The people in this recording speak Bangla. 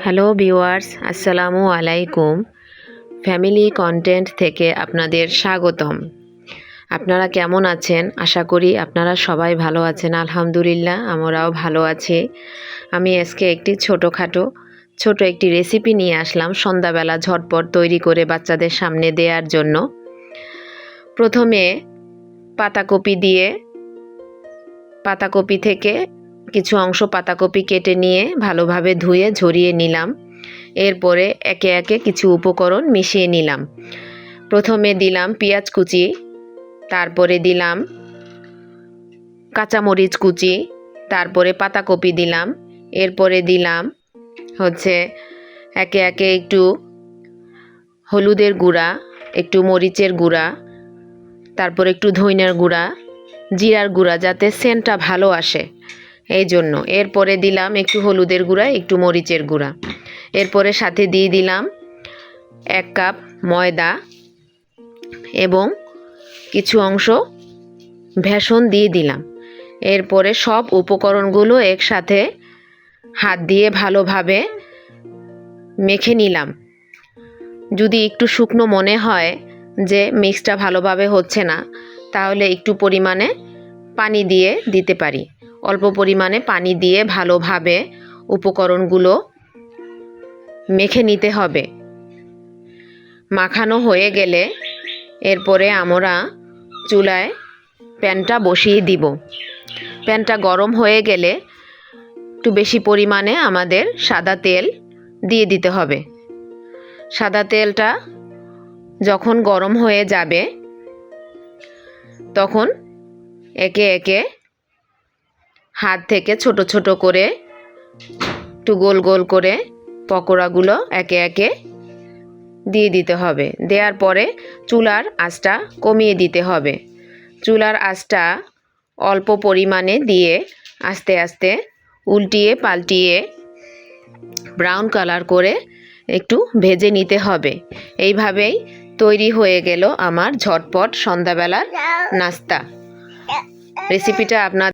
হ্যালো ভিউয়ার্স, আসসালামু আলাইকুম। ফ্যামিলি কন্টেন্ট থেকে আপনাদের স্বাগতম। আপনারা কেমন আছেন? আশা করি আপনারা সবাই ভালো আছেন। আলহামদুলিল্লাহ, আমরাও ভালো আছি। আমি আজকে একটি ছোট একটি রেসিপি নিয়ে আসলাম সন্ধ্যাবেলা ঝটপট তৈরি করে বাচ্চাদের সামনে দেওয়ার জন্য। প্রথমে পাতাকপি থেকে কিছু অংশ পাতাকপি কেটে নিয়ে ভালোভাবে ধুয়ে ঝরিয়ে নিলাম। এরপরে একে একে কিছু উপকরণ মিশিয়ে নিলাম। প্রথমে দিলাম পেঁয়াজ কুচি, তারপরে দিলাম কাঁচামরিচ কুচি, তারপরে পাতাকপি দিলাম। এরপরে দিলাম একে একে একটু হলুদের গুঁড়া, একটু মরিচের গুঁড়া, তারপর একটু ধনিয়ার গুঁড়া, জিরার গুঁড়া, যাতে সেন্টটা ভালো আসে এই জন্য। এরপরে দিলাম একটু হলুদের গুঁড়া, একটু মরিচের গুঁড়া। এরপরে সাথে দিয়ে দিলাম 1 কাপ ময়দা এবং কিছু অংশ বেসন দিয়ে দিলাম। এরপরে সব উপকরণগুলো একসাথে হাত দিয়ে ভালোভাবে মেখে নিলাম। যদি একটু শুকনো মনে হয় যে মিক্সটা ভালোভাবে হচ্ছে না, তাহলে একটু পরিমাণে পানি দিয়ে দিতে পারি। অল্প পরিমাণে পানি দিয়ে ভালোভাবে উপকরণগুলো মেখে নিতে হবে। মাখানো হয়ে গেলে এরপরে আমরা চুলায় প্যানটা বসিয়ে দিব। প্যানটা গরম হয়ে গেলে একটু বেশি পরিমাণে আমাদের সাদা তেল দিয়ে দিতে হবে। সাদা তেলটা যখন গরম হয়ে যাবে তখন একে একে হাত থেকে ছোট ছোট করে একটু গোল গোল করে পকোড়াগুলো একে একে দিয়ে দিতে হবে। দেওয়ার পরে চুলার আঁচটা কমিয়ে দিতে হবে। চুলার আঁচটা অল্প পরিমাণে দিয়ে আস্তে আস্তে উল্টিয়ে পাল্টিয়ে ব্রাউন কালার করে একটু ভেজে নিতে হবে। এইভাবেই তৈরি হয়ে গেল আমার ঝটপট সন্ধ্যাবেলার নাস্তা। রেসিপিটা আপনার